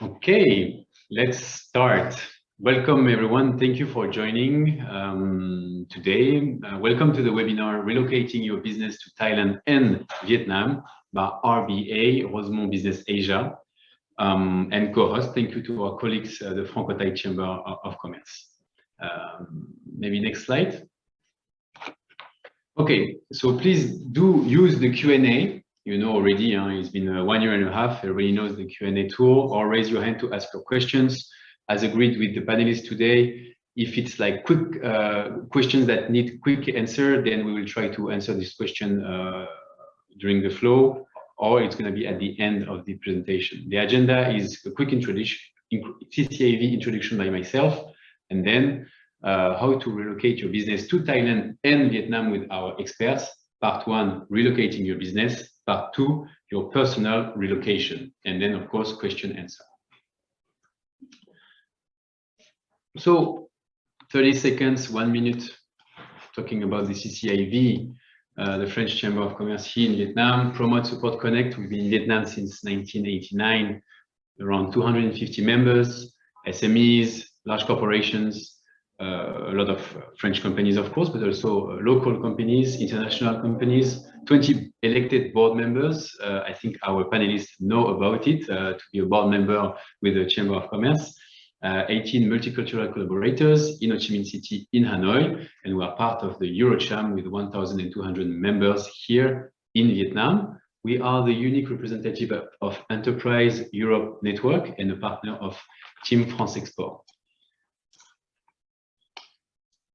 Okay, let's start. Welcome everyone. Thank you for joining today. Welcome to the webinar, Relocating Your Business to Thailand and Vietnam by RBA, Rosemont Business Asia, and co-host. Thank you to our colleagues, the Franco-Thai Chamber of Commerce. Maybe next slide. Okay, so please do use the Q&A. You know already, it's been 1 year and a half. Everybody knows the Q&A tool, or raise your hand to ask your questions. As agreed with the panelists today, if it's like quick questions that need quick answer, then we will try to answer this question during the flow, or it's going to be at the end of the presentation. The agenda is a quick introduction, CCIFV introduction by myself, and then how to relocate your business to Thailand and Vietnam with our experts. Part 1, relocating your business. Part 2, your personal relocation. And then, of course, question answer. So 30 seconds, 1 minute, talking about the CCIFV, the French Chamber of Commerce here in Vietnam. Promote, Support, Connect. We've been in Vietnam since 1989. Around 250 members, SMEs, large corporations, a lot of French companies, of course, but also local companies, international companies, 20 elected board members. I think our panelists know about it, to be a board member with the Chamber of Commerce. 18 multicultural collaborators in Ho Chi Minh City in Hanoi, and we are part of the Eurocham with 1,200 members here in Vietnam. We are the unique representative of Enterprise Europe Network and a partner of Team France Export.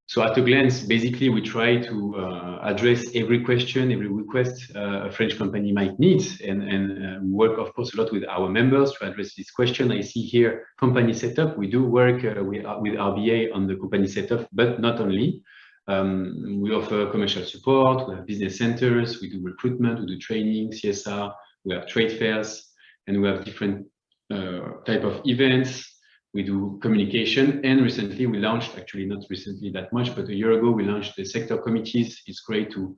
So at a glance, basically, we try to address every question, every request a French company might need, and work, of course, a lot with our members to address this question. I see here company setup. We do work with RBA on the company setup, but not only. We offer commercial support, we have business centers, we do recruitment, we do training, CSR, we have trade fairs, and we have different type of events. We do communication, and recently we launched, actually not recently that much, but a year ago, we launched the sector committees. It's great to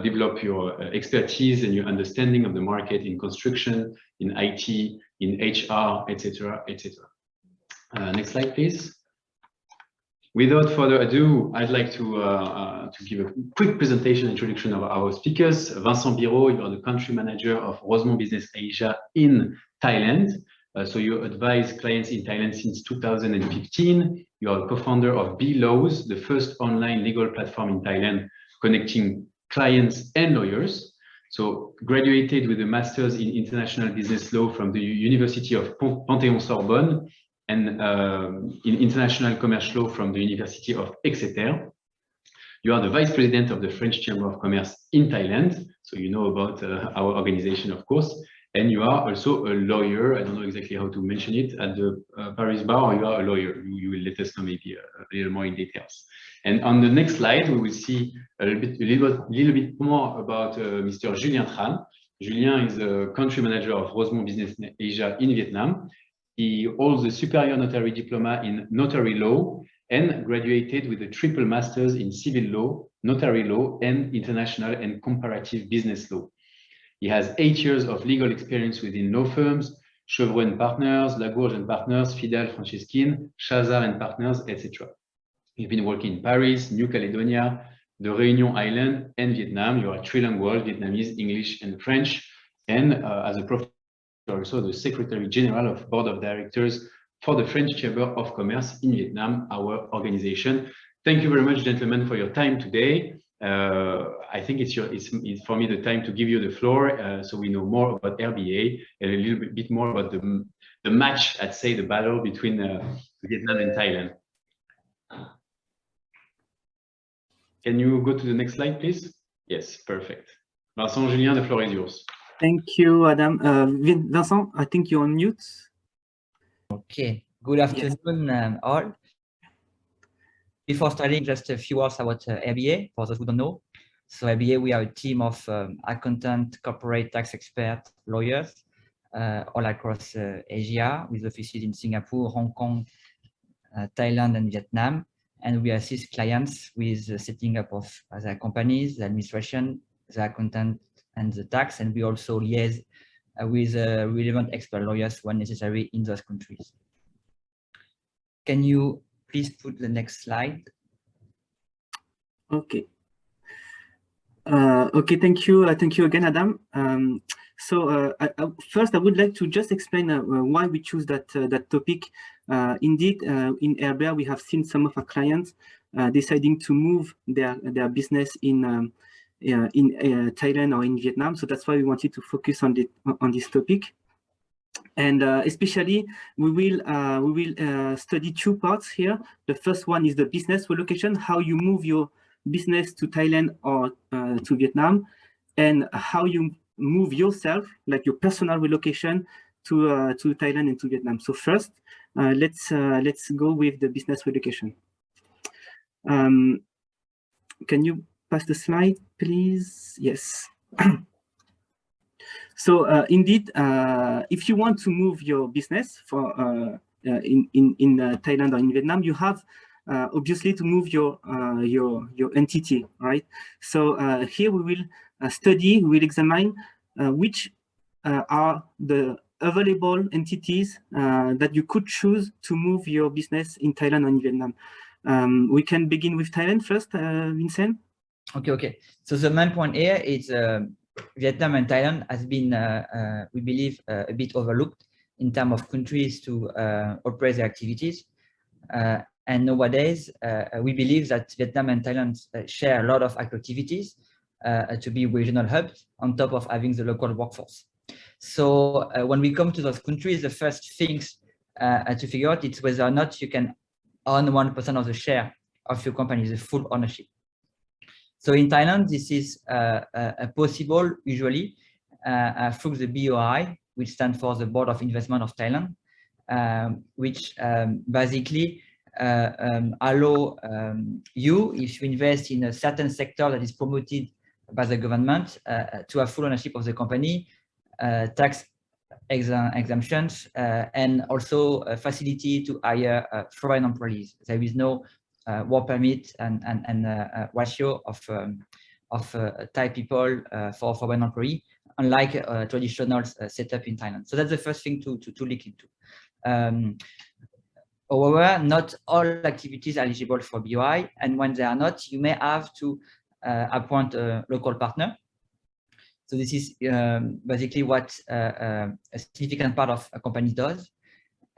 develop your expertise and your understanding of the market in construction, in IT, in HR, etc., etc. Next slide, please. Without further ado, I'd like to give a quick presentation introduction of our speakers. Vincent Birot, you are the country manager of Rosemont Business Asia in Thailand. So you advise clients in Thailand since 2015. You are a co-founder of B-Laws, the first online legal platform in Thailand connecting clients and lawyers. So graduated with a master's in international business law from the University of Panthéon-Sorbonne and in international commerce law from the University of Exeter. You are the vice president of the French Chamber of Commerce in Thailand. So you know about our organization, of course. And you are also a lawyer. I don't know exactly how to mention it at the Paris bar. You are a lawyer. You will let us know maybe a little more in details. And on the next slide, we will see a little bit more about Mr. Julien Tran. Julien is the country manager of Rosemont Business Asia in Vietnam. He holds a superior notary diploma in notary law and graduated with a triple master's in civil law, notary law, and international and comparative business law. He has 8 years of legal experience within law firms, Chevron Partners, Lagourge and Partners, Fidal Franceschine, Chazard and Partners, etc. He's been working in Paris, New Caledonia, the Réunion Island, and Vietnam. You are trilingual, Vietnamese, English, and French. And as a professor, also the Secretary General of Board of Directors for the French Chamber of Commerce in Vietnam, our organization. Thank you very much, gentlemen, for your time today. I think it's for me the time to give you the floor, so we know more about RBA and a little bit more about the match, I'd say, the battle between Vietnam and Thailand. Can you go to the next slide, please? Yes, perfect. Vincent, Julien, the floor is yours. Thank you, Adam. Vincent, I think you're on mute. Okay. Good afternoon, all. Before starting, just a few words about RBA, for those who don't know. So RBA, we are a team of accountant, corporate tax expert, lawyers, all across Asia, with offices in Singapore, Hong Kong, Thailand, and Vietnam. And we assist clients with the setting up of their companies, the administration, the accountant, and the tax. And we also liaise with relevant expert lawyers when necessary in those countries. Can you please put the next slide? Okay. Okay, thank you again, Adam. First, I would like to just explain why we choose that topic. Indeed, in Airbnb, we have seen some of our clients deciding to move their business in Thailand or in Vietnam. So that's why we wanted to focus on this topic. And especially, we will study two parts here. The first one is the business relocation, how you move your business to Thailand or to Vietnam, and how you move yourself, like your personal relocation to Thailand and to Vietnam. So first, let's go with the business relocation. Can you pass the slide, please? Yes. So indeed, if you want to move your business for in Thailand or in Vietnam, you have obviously to move your entity, right? So here we will examine which are the available entities that you could choose to move your business in Thailand or in Vietnam. We can begin with Thailand first, Vincent. Okay. So the main point here is Vietnam and Thailand has been, we believe, a bit overlooked in terms of countries to operate their activities. And nowadays, we believe that Vietnam and Thailand share a lot of activities to be regional hubs on top of having the local workforce. So when we come to those countries, the first things to figure out is whether or not you can own 1% of the share of your company, the full ownership. So in Thailand, this is possible usually through the BOI, which stands for the Board of Investment of Thailand, which basically allow you, if you invest in a certain sector that is promoted by the government, to have full ownership of the company, tax exemptions, and also a facility to hire foreign employees. There is no work permit and ratio of Thai people for foreign employee, unlike a traditional setup in Thailand. So that's the first thing to look into. However, not all activities are eligible for BOI, and when they are not, you may have to appoint a local partner. So this is basically what a significant part of a company does.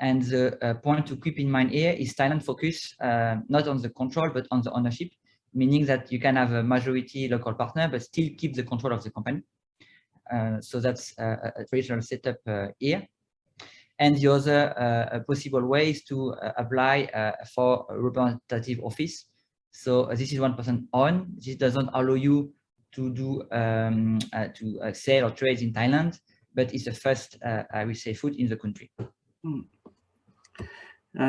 And the point to keep in mind here is Thailand focus not on the control, but on the ownership, meaning that you can have a majority local partner, but still keep the control of the company. So that's a traditional setup here. And the other possible way is to apply for a representative office. So this is 1% on. This doesn't allow you to do sell or trade in Thailand, but it's the first, I will say, foot in the country.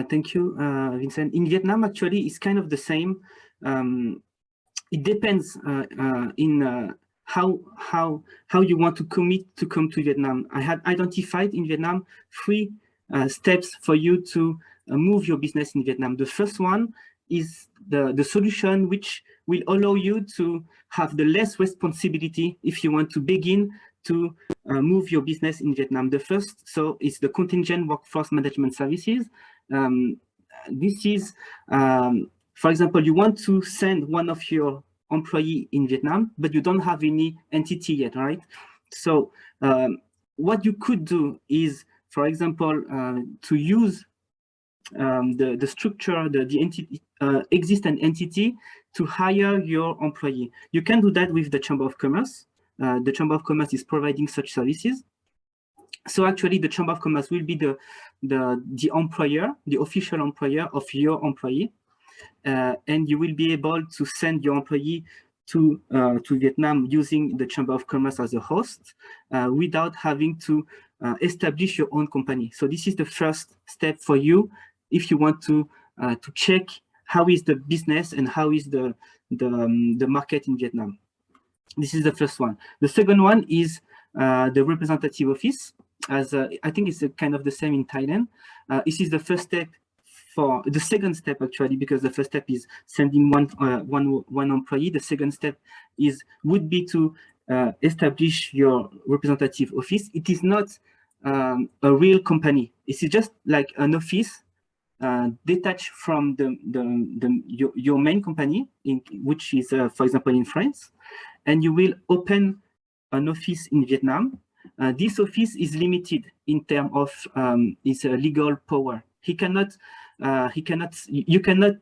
Thank you, Vincent. In Vietnam, actually, it's kind of the same. It depends in how you want to commit to come to Vietnam. I had identified in Vietnam 3 steps for you to move your business in Vietnam. The first one is the solution which will allow you to have the less responsibility if you want to begin to move your business in Vietnam. The first, so it's the contingent workforce management services. This is, for example, you want to send one of your employee in Vietnam, but you don't have any entity yet, right? So what you could do is, for example, to use the structure, the entity, existing entity to hire your employee. You can do that with the Chamber of Commerce. The Chamber of Commerce is providing such services. So actually, the Chamber of Commerce will be the employer, the official employer of your employee, and you will be able to send your employee to Vietnam using the Chamber of Commerce as a host, without having to establish your own company. So this is the first step for you if you want to check how is the business and how is the market in Vietnam. This is the first one. The second one is the representative office. As I think it's kind of the same in Thailand. This is the first step for the second step, actually, because the first step is sending one employee. The second step would be to establish your representative office. It is not a real company. It's just like an office detached from your main company, which is, for example, in France, and you will open an office in Vietnam. This office is limited in terms of its legal power. You cannot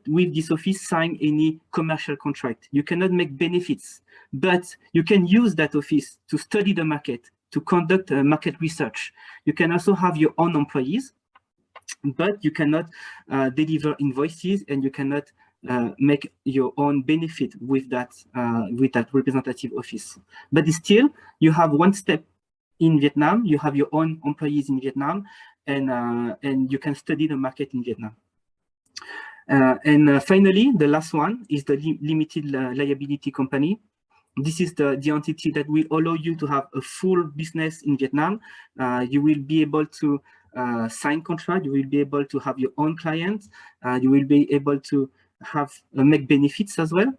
with this office sign any commercial contract. You cannot make benefits, but you can use that office to study the market, to conduct market research. You can also have your own employees, but you cannot deliver invoices, and you cannot make your own benefit with that representative office. But still, you have one step in Vietnam. You have your own employees in Vietnam, and you can study the market in Vietnam. Finally, the last one is the limited liability company. This is the entity that will allow you to have a full business in Vietnam. You will be able to sign contract. You will be able to have your own clients. You will be able to have make benefits as well.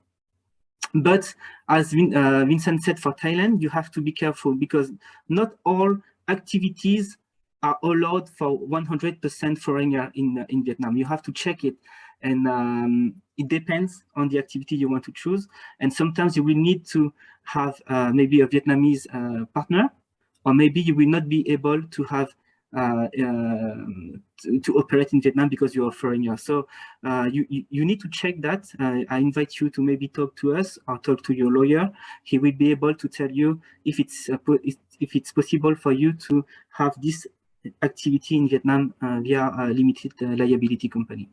But as Vincent said, for Thailand, you have to be careful, because not all activities are allowed for 100% foreigner in Vietnam. You have to check it, and it depends on the activity you want to choose. And sometimes you will need to have maybe a Vietnamese partner, or maybe you will not be able to have to operate in Vietnam because you are foreigner. So you need to check that. I invite you to maybe talk to us or talk to your lawyer. He will be able to tell you if it's possible for you to have this activity in Vietnam via a limited liability company.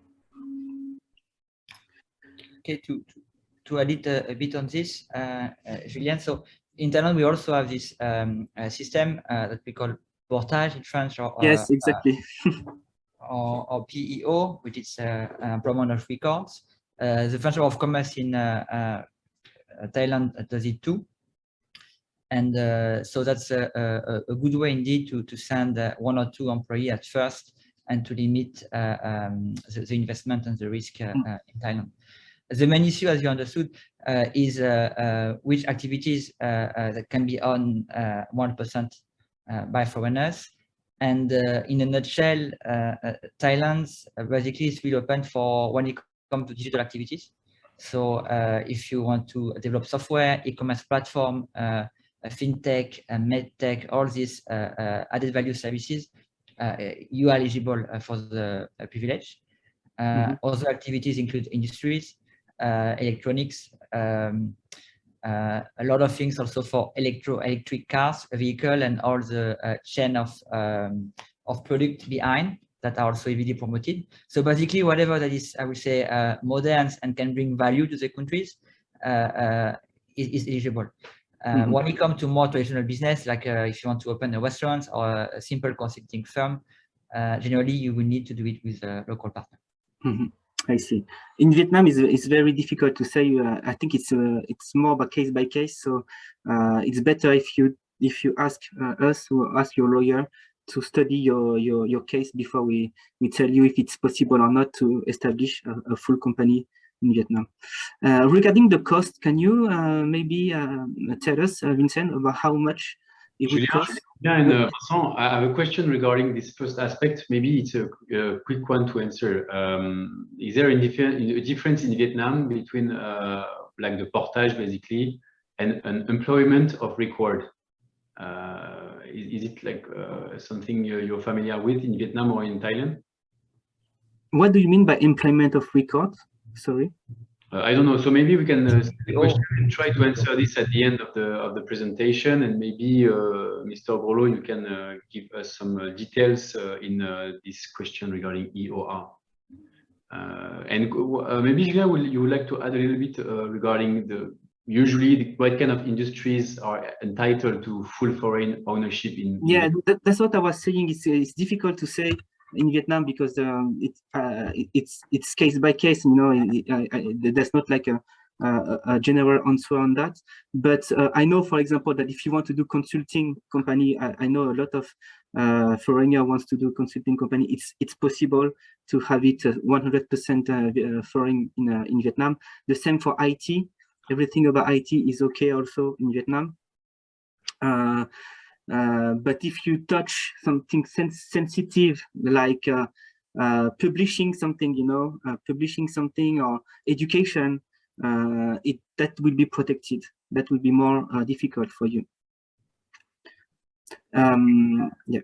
Okay, to add it a bit on this, Julien. So in Thailand, we also have this system that we call portage in French, or yes, exactly. or PEO, which is employment of records. The French Chamber of Commerce in Thailand does it too, and so that's a good way indeed to send one or two employees at first, and to limit the investment and the risk in Thailand. The main issue, as you understood, is which activities that can be on 1% by foreigners. And in a nutshell, Thailand basically is really open for when it comes to digital activities. So if you want to develop software, e-commerce platform, fintech, medtech, all these added value services, you are eligible for the privilege. Other activities include industries, electronics, a lot of things also for electric cars, vehicle, and all the chain of product behind that are also heavily promoted. So basically, whatever that is, I would say, modern and can bring value to the countries is eligible. When it comes to more traditional business, like if you want to open a restaurant or a simple consulting firm, generally you will need to do it with a local partner. I see. In Vietnam, it's very difficult to say. I think it's more by case by case. So it's better if you ask us or ask your lawyer to study your case before we tell you if it's possible or not to establish a full company in Vietnam. Regarding the cost, can you maybe tell us, Vincent, about how much it would cost? Yeah, and Vincent, I have a question regarding this first aspect. Maybe it's a quick one to answer. Is there a difference in Vietnam between like the portage basically and an employment of record? Is it like something you're familiar with in Vietnam or in Thailand? What do you mean by employment of record? Sorry. I don't know. So maybe we can try to answer this at the end of the presentation, and maybe Mr. Birot, you can give us some details in this question regarding EOR. And maybe Julien, you would like to add a little bit regarding usually what kind of industries are entitled to full foreign ownership in? Yeah, that's what I was saying. It's difficult to say in Vietnam because it's case by case. You know, there's not like a general answer on that. But I know, for example, that if you want to do consulting company, I know a lot of foreigner wants to do consulting company. It's possible to have it 100% foreign in Vietnam. The same for IT. Everything about IT is okay also in Vietnam. But if you touch something sensitive, like publishing something, publishing something, or education, that will be protected. That will be more difficult for you. Yeah.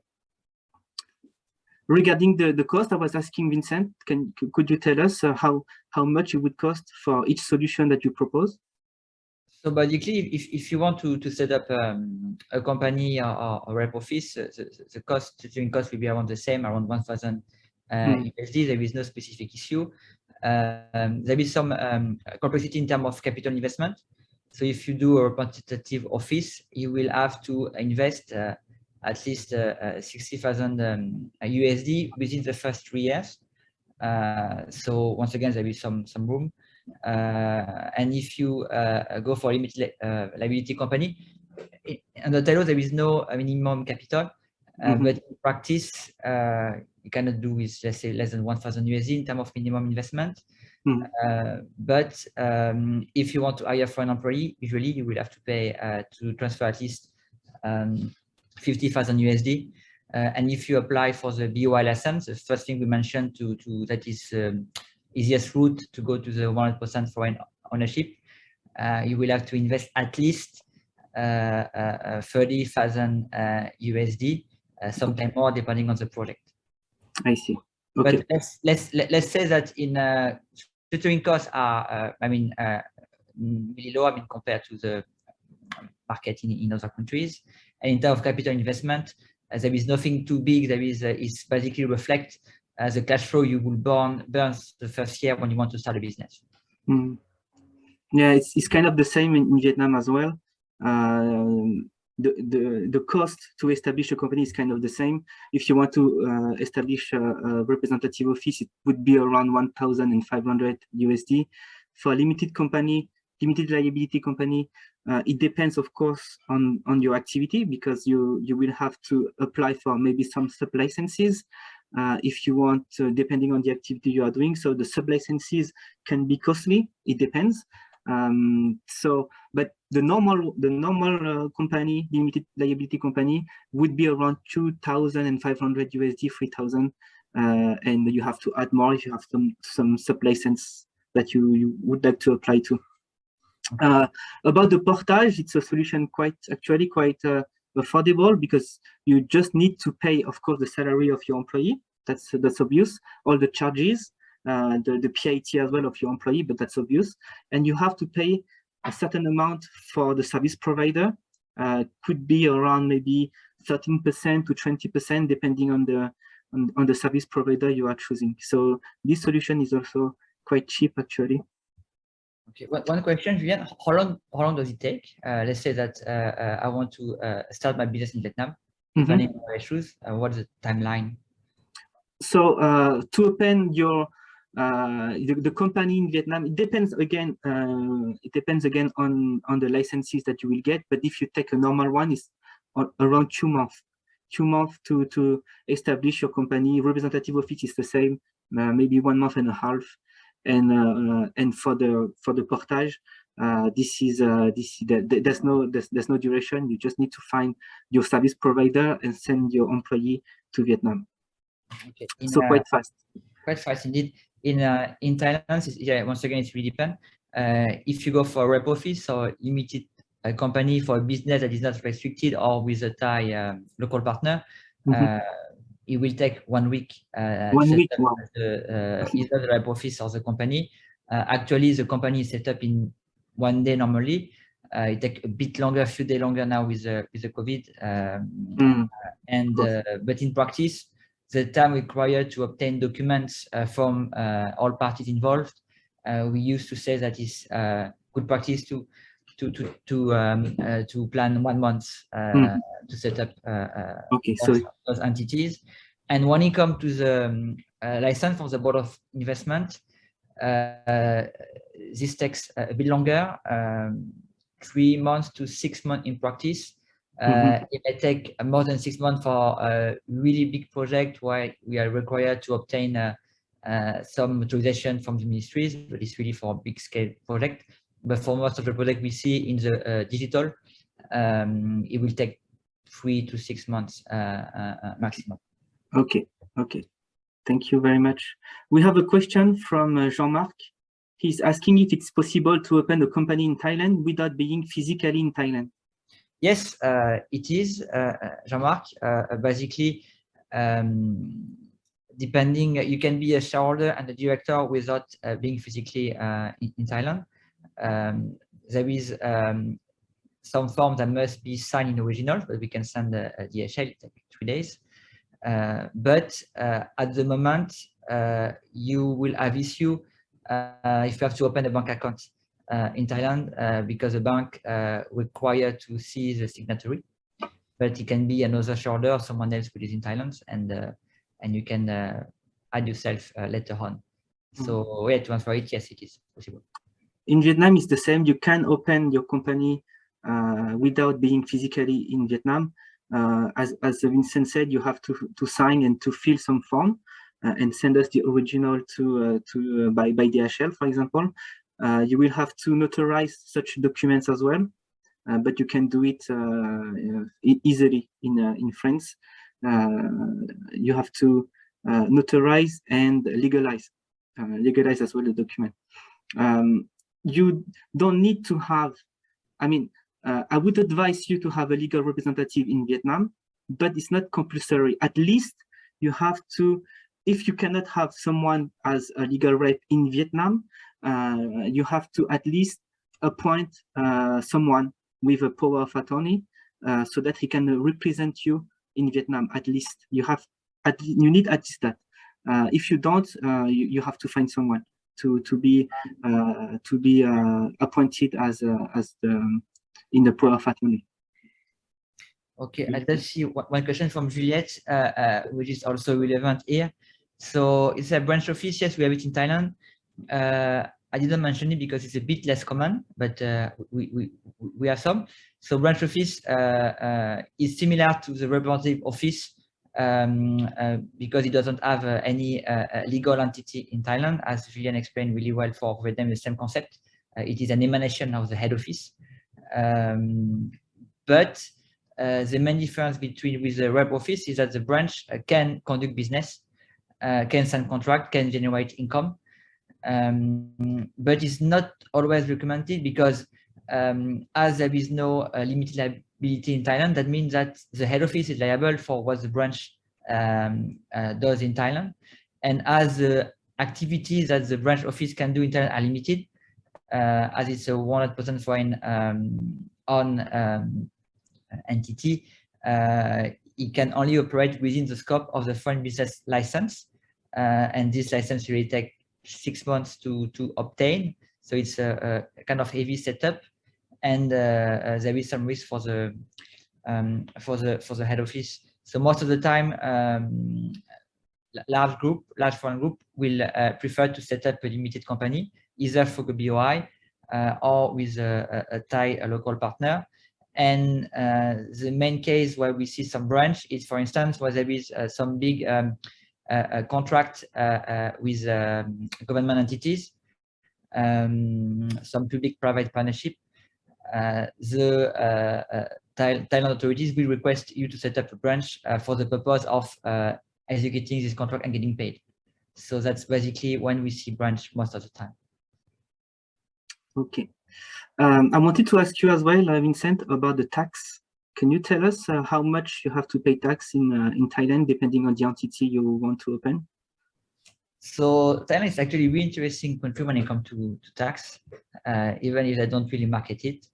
Regarding the cost, I was asking Vincent, could you tell us how much it would cost for each solution that you propose? So basically, if you want to set up a company or a rep office, the tutoring cost will be around the same, around 1,000 USD. There is no specific issue. There is some complexity in terms of capital investment. So if you do a representative office, you will have to invest at least 60,000 USD within the first 3 years. So once again, there is some room. And if you go for a limited liability company, under Thailand there is no minimum capital, but in practice you cannot do with, let's say, less than 1,000 USD in terms of minimum investment. But if you want to hire for an employee, usually you will have to pay to transfer at least 50,000 USD. And if you apply for the BOI license, the first thing we mentioned that is easiest route to go to the 100% foreign ownership, you will have to invest at least 30,000 USD, sometime more depending on the project. I see. Okay. But let's say that in tutoring costs are really low, compared to the market in other countries. And in terms of capital investment, there is nothing too big. There is it's basically reflect the cash flow you will burn the first year when you want to start a business. Yeah, it's kind of the same in Vietnam as well. The cost to establish a company is kind of the same. If you want to establish a representative office, it would be around 1,500 USD. For a limited liability company, it depends, of course, on your activity, because you will have to apply for maybe some sub-licenses if you want, depending on the activity you are doing. So the sub-licenses can be costly. It depends. But the normal company, limited liability company, would be around 2,500 USD, 3,000, and you have to add more if you have some sub-license that you would like to apply to. About the portage, it's a solution actually quite affordable, because you just need to pay, of course, the salary of your employee. That's obvious. All the charges, the PIT as well of your employee, but that's obvious. And you have to pay a certain amount for the service provider. Could be around maybe 13% to 20%, depending on the service provider you are choosing. So this solution is also quite cheap, actually. Okay, one question, Julien. How long does it take? Let's say that I want to start my business in Vietnam. Depending on my issues, what's the timeline? So to open the company in Vietnam, it depends again. It depends again on the licenses that you will get. But if you take a normal one, it's around 2 months. 2 months to establish your company. Representative office is the same, maybe 1 month and a half. And for the portage, there's no duration. You just need to find your service provider and send your employee to Vietnam. Okay. So quite fast. Quite fast indeed. In Thailand, yeah, once again, it really depends. If you go for a rep office or limited company for a business that is not restricted or with a Thai local partner, it will take 1 week. 1 week. Wow. Either the rep office or the company. Actually, the company is set up in 1 day normally. It takes a bit longer, a few days longer now with the COVID. But in practice, the time required to obtain documents from all parties involved, we used to say that is good practice to plan 1 month to set up those entities. And when it comes to the license from the Board of Investment, this takes a bit longer, 3 months to 6 months in practice. It may take more than 6 months for a really big project where we are required to obtain some authorization from the ministries, but it's really for a big scale project. But for most of the project we see in the digital, it will take 3 to 6 months maximum. Okay, okay. Thank you very much. We have a question from Jean-Marc. He's asking if it's possible to open a company in Thailand without being physically in Thailand. Yes, it is, Jean-Marc. Basically, depending, you can be a shareholder and a director without being physically in Thailand. There is some form that must be signed in original, but we can send a DHL, it takes 3 days. But at the moment, you will have issue if you have to open a bank account in Thailand because the bank requires to see the signatory. But it can be another shareholder or someone else who is in Thailand, and you can add yourself later on. So yeah, to answer it, yes, it is possible. In Vietnam, it's the same. You can open your company without being physically in Vietnam. As Vincent said, you have to sign and to fill some form and send us the original by DHL, for example. You will have to notarize such documents as well, but you can do it easily in France. You have to notarize and legalize as well the document. You don't need to have, I would advise you to have a legal representative in Vietnam, but it's not compulsory. At least you have to, if you cannot have someone as a legal rep in Vietnam, you have to at least appoint someone with a power of attorney so that he can represent you in Vietnam. At least you need at least that. If you don't, you have to find someone to be appointed as in the power of attorney. Okay, let's see one question from Juliette, which is also relevant here. So it's a branch office. Yes, we have it in Thailand. I didn't mention it because it's a bit less common, but we have some. So branch office is similar to the representative office because it doesn't have any legal entity in Thailand, as Julien explained really well for Vietnam, the same concept. It is an emanation of the head office. But the main difference with the rep office is that the branch can conduct business, can sign contract, can generate income, but it's not always recommended because as there is no limited liability in Thailand, that means that the head office is liable for what the branch does in Thailand, and as the activities that the branch office can do in Thailand are limited, as it's a 100% foreign owned entity, it can only operate within the scope of the foreign business license, and this license really takes 6 months to obtain. So it's a kind of heavy setup, and there is some risk for the head office. So most of the time, large foreign group will prefer to set up a limited company, either for the BOI or with a Thai local partner. And the main case where we see some branch is, for instance, where there is some big contract with government entities, some public-private partnership. The Thailand authorities will request you to set up a branch for the purpose of executing this contract and getting paid. So that's basically when we see branch most of the time. Okay. I wanted to ask you as well, Vincent, about the tax. Can you tell us how much you have to pay tax in Thailand, depending on the entity you want to open? So Thailand is actually a really interesting country when it comes to tax, even if I don't really market it.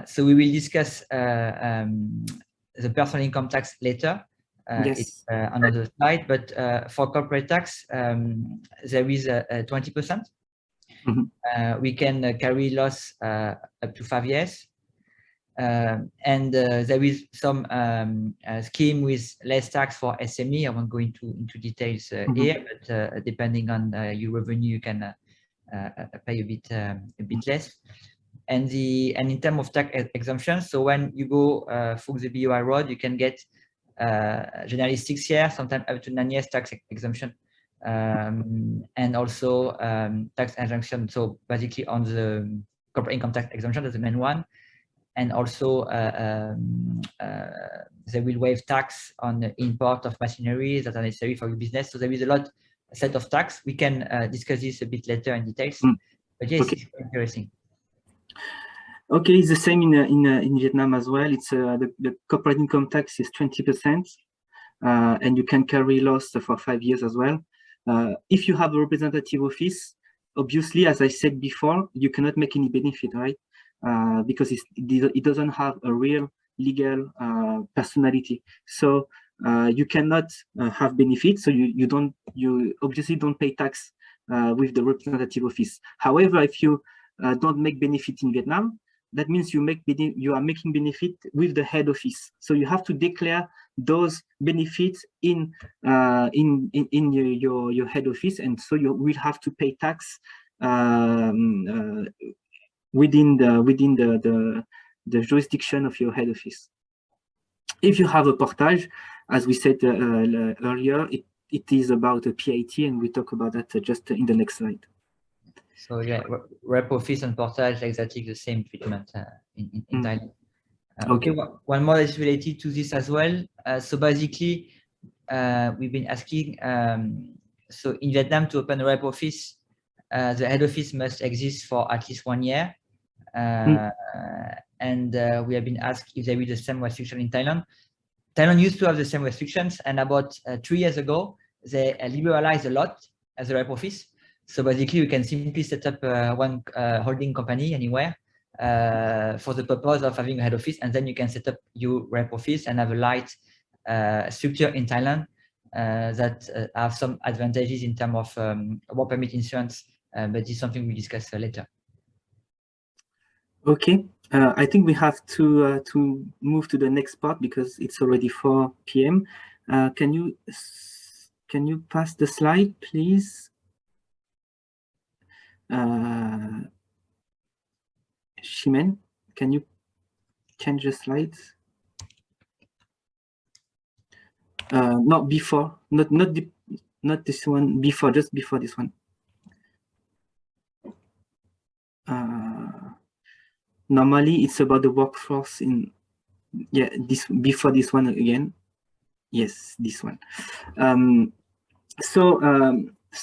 So we will discuss the personal income tax later. Yes. It's another slide, but for corporate tax, there is a 20%. Mm-hmm. We can carry loss up to 5 years. And there is some scheme with less tax for SME. I won't go into details here, but depending on your revenue, you can pay a bit less. And in terms of tax exemptions, so when you go through the BOI road, you can get generally 6 years, sometimes up to 9 years tax exemption, and also tax exemption. So basically on the corporate income tax exemption, that's the main one. and also they will waive tax on the import of machinery that are necessary for your business. So there is a set of tax. We can discuss this a bit later in details. But yes, okay. it's interesting. Okay, it's the same in Vietnam as well. It's the corporate income tax is 20%, and you can carry loss for 5 years as well. If you have a representative office, obviously, as I said before, you cannot make any benefit, right? Because it doesn't have a real legal personality. So you cannot have benefits. So you obviously don't pay tax with the representative office. However, if you don't make benefit in Vietnam, that means you are making benefit with the head office. So you have to declare those benefits in your head office, and so you will have to pay tax within the jurisdiction of your head office. If you have a portage, as we said earlier, it is about a PIT, and we talk about that just in the next slide. So yeah, rep office and portage exactly the same treatment in Thailand. Okay, one more is related to this as well. So basically, we've been asking, so in Vietnam to open a rep office, the head office must exist for at least 1 year. And we have been asked if there is the same restriction in Thailand. Thailand used to have the same restrictions, and about 3 years ago, they liberalized a lot as a rep office. So basically, you can simply set up one holding company anywhere for the purpose of having a head office, and then you can set up your rep office and have a light structure in Thailand that have some advantages in terms of work permit insurance, but this is something we discuss later. Okay, I think we have to move to the next part because it's already 4 p.m. Can you pass the slide, please? Shimen, can you change the slides? Not before, not this one. Before, just before this one. Normally, it's about the workforce in. Yeah, this before this one again. Yes, this one. So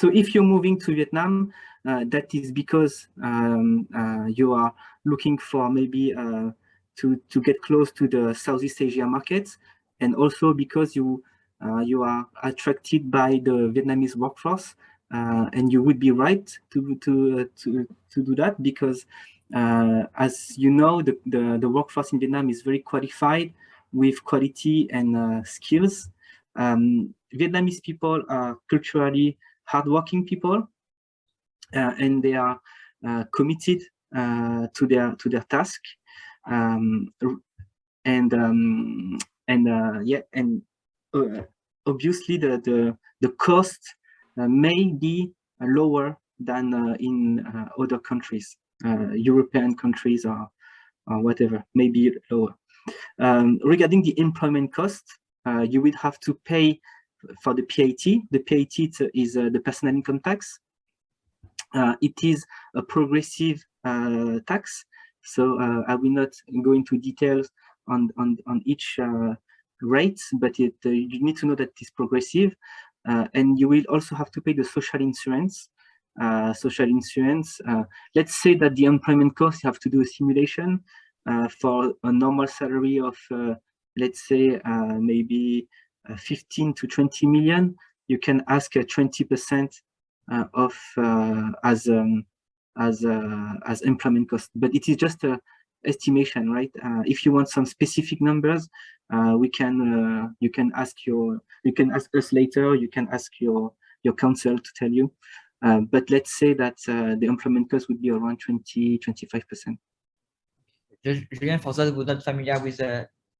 if you're moving to Vietnam, that is because you are looking for maybe to get close to the Southeast Asia markets, and also because you are attracted by the Vietnamese workforce, and you would be right to do that because, as you know, the workforce in Vietnam is very qualified with quality and skills. Vietnamese people are culturally hardworking people, and they are committed to their task, obviously the cost may be lower than in other countries, European countries or whatever, maybe lower. Regarding the employment cost, you will have to pay for the PIT. The PIT is the personal income tax. It is a progressive tax, so I will not go into details on each rate, but you need to know that it's progressive, and you will also have to pay the social insurance. Let's say that the employment cost, you have to do a simulation for a normal salary of let's say maybe 15 to 20 million. You can ask 20% of as employment cost, but it is just a estimation, right? If you want some specific numbers, you can ask us later. You can ask your counsel to tell you. But let's say that the employment cost would be around 20-25%. Julien, for those who are not familiar with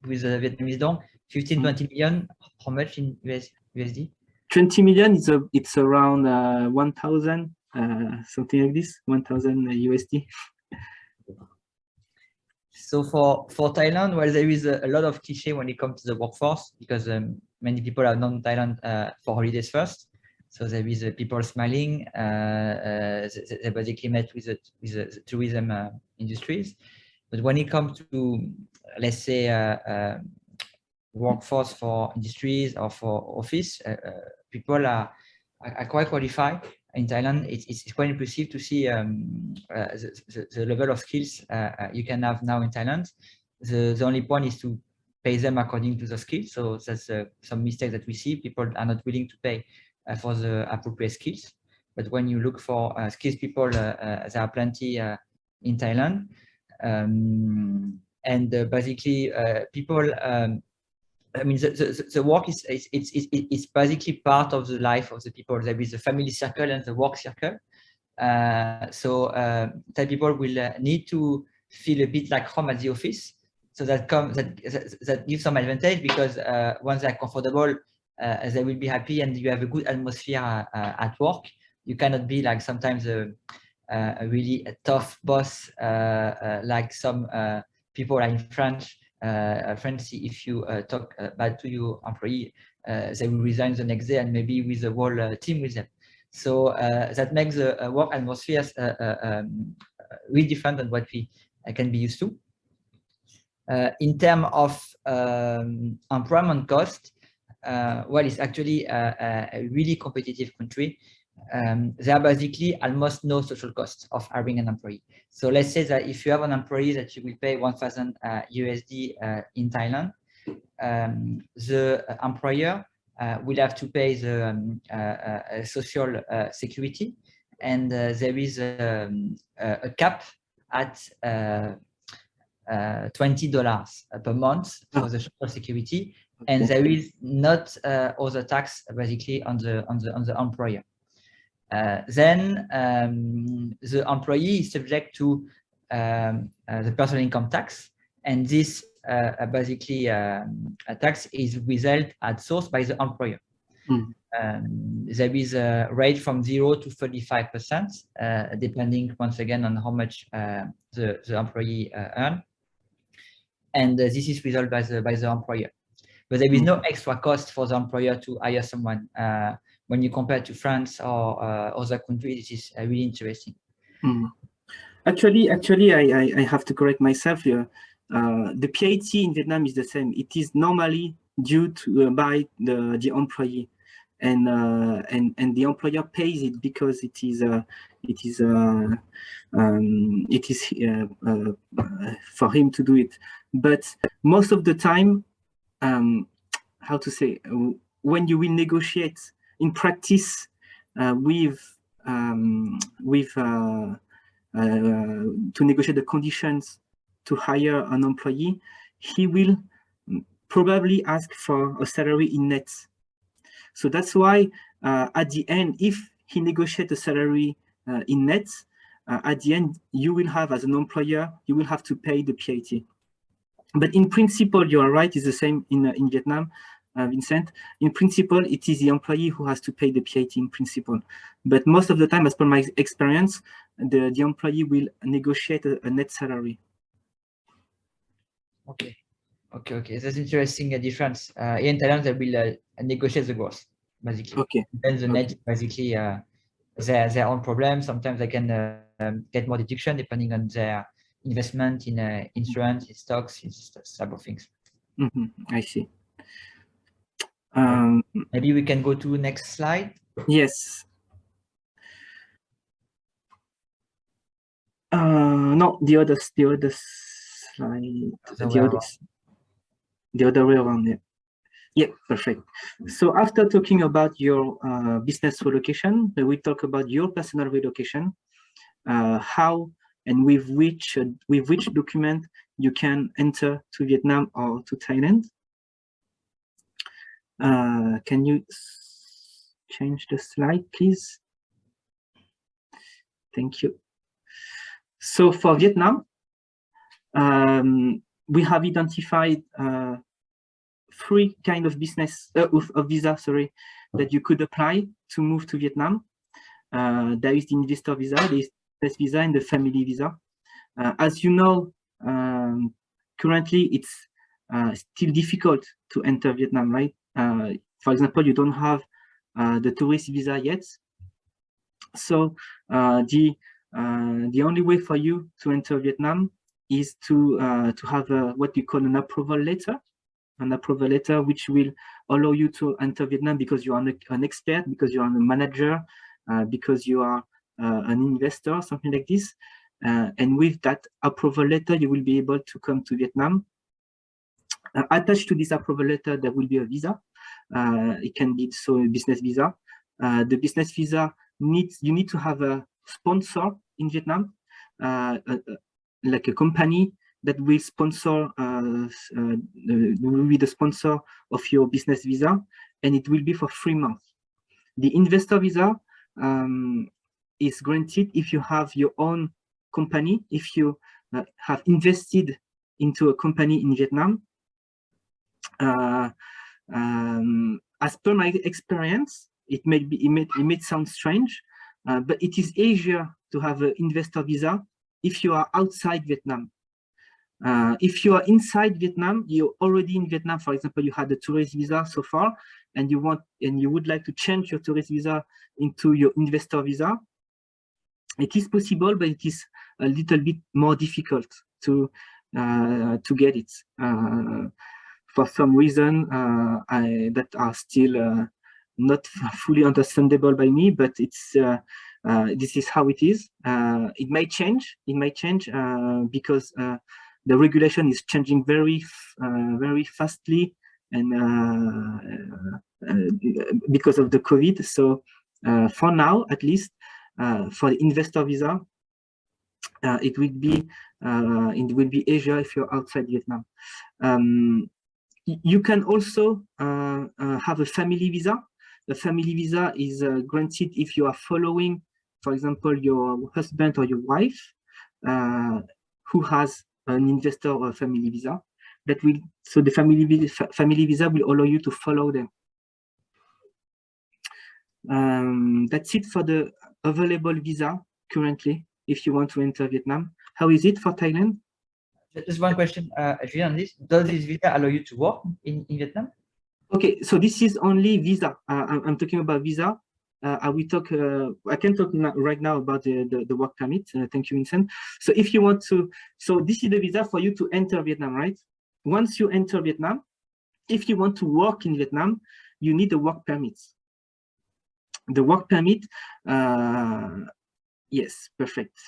Vietnamese dong, 15-20 million, how much in USD? 20 million it's around 1,000, something like this, 1,000 USD. So for Thailand, well, there is a lot of cliché when it comes to the workforce because many people have known Thailand for holidays first. So there is people smiling. They basically met with the tourism industries. But when it comes to, let's say, workforce for industries or for office, people are quite qualified in Thailand. It's quite impressive to see the level of skills you can have now in Thailand. The only point is to pay them according to the skills. So that's some mistakes that we see. People are not willing to pay for the appropriate skills. But when you look for skilled people, there are plenty in Thailand. And basically, people. I mean, the work is basically part of the life of the people. There is a family circle and the work circle. So Thai people will need to feel a bit like home at the office. So that gives some advantage, because once they're comfortable, they will be happy, and you have a good atmosphere at work. You cannot be like sometimes a really tough boss, like some people are in France. France, if you talk bad to your employee, they will resign the next day, and maybe with the whole team with them. So that makes the work atmosphere really different than what we can be used to. In terms of employment cost, well, it's actually a really competitive country. There are basically almost no social costs of hiring an employee. So let's say that if you have an employee that you will pay 1,000 USD in Thailand, the employer will have to pay the social security, and there is a cap at $20 per month for the social security, and there is not other tax basically on the employer. Then the employee is subject to the personal income tax, and this basically tax is withheld at source by the employer. There is a rate from 0 to 35%, depending once again on how much the employee earn, and this is withheld by the employer. But there is no extra cost for the employer to hire someone. When you compare to France or other countries, it is really interesting. Actually, I have to correct myself here. The PAT in Vietnam is the same. It is normally due to by the employee, and the employer pays it because it is for him to do it. But most of the time, how to say, when you will negotiate in practice to negotiate the conditions to hire an employee, he will probably ask for a salary in net. So that's why at the end, if he negotiates a salary in net, at the end, you will have, as an employer, you will have to pay the PAT. But in principle, you are right, it's the same in Vietnam. Vincent, in principle, it is the employee who has to pay the PAT in principle. But most of the time, as per my experience, the employee will negotiate a net salary. Okay. That's interesting difference. In Thailand, they will negotiate the gross, basically. Okay. Then the net, basically, their own problem. Sometimes they can get more deduction depending on their investment in insurance, in stocks, in this type of things. I see. Maybe we can go to next slide. Yes. No, the other slide, the other way around. Yeah, perfect. So after talking about your business relocation, we talk about your personal relocation, how and with which document you can enter to Vietnam or to Thailand. Can you change the slide, please? Thank you. So for Vietnam, we have identified 3 kind of business of visa, that you could apply to move to Vietnam. There is the investor visa, the business visa, and the family visa. As you know, currently it's still difficult to enter Vietnam, right? For example, you don't have the tourist visa yet. So the only way for you to enter Vietnam is to have what we call an approval letter. An approval letter which will allow you to enter Vietnam because you are an expert, because you are a manager, because you are an investor, something like this. And with that approval letter, you will be able to come to Vietnam. Attached to this approval letter, there will be a visa. It can be so a business visa. The business visa you need to have a sponsor in Vietnam, like a company that will sponsor, will be the sponsor of your business visa, and it will be for 3 months. The investor visa is granted if you have your own company, if you have invested into a company in Vietnam. As per my experience, it may sound strange, but it is easier to have an investor visa if you are outside Vietnam. If you are inside Vietnam, you're already in Vietnam. For example, you had a tourist visa so far, and you would like to change your tourist visa into your investor visa. It is possible, but it is a little bit more difficult to get it for some reason that are still not fully understandable by me. But it's this is how it is. It may change. It may change because the regulation is changing very fastly, and because of the COVID. So for now, at least, for the investor visa, it will be Asia if you're outside Vietnam. You can also have a family visa. The family visa is granted if you are following, for example, your husband or your wife who has an investor or a family visa. So the family visa will allow you to follow them. That's it for the available visa currently if you want to enter Vietnam. How is it for Thailand? Just one question, Julien, on this. Does this visa allow you to work in Vietnam? Okay, so this is only visa. I'm talking about visa. I can talk right now about the work permit. Thank you, Vincent. So if you want to, so this is the visa for you to enter Vietnam, right? Once you enter Vietnam, if you want to work in Vietnam, you need a work permit. The work permit, yes, perfect.